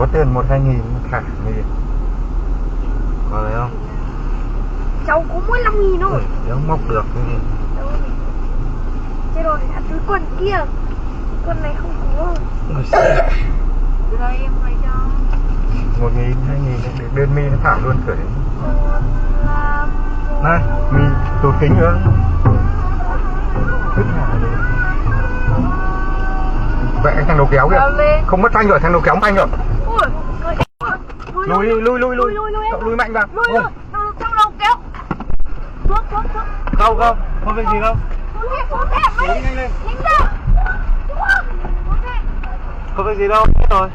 có tiền 1-2 nghìn thả gì có đấy không? Cháu có mỗi 5 nghìn thôi. Nếu móc được thì... Thế rồi, túi quần kia. Quần này không có. Từ đây em lấy cho 1 nghìn, 2 nghìn để bên mi nó thả luôn thử. Này, mi tụt kính nữa. Vậy anh thằng đầu kéo kìa. Không mất phanh rồi, thằng đầu kéo phanh rồi. Lùi mạnh vào. Thằng đầu kéo. Không việc gì đâu. Nhanh lên. Không việc gì đâu, hết rồi.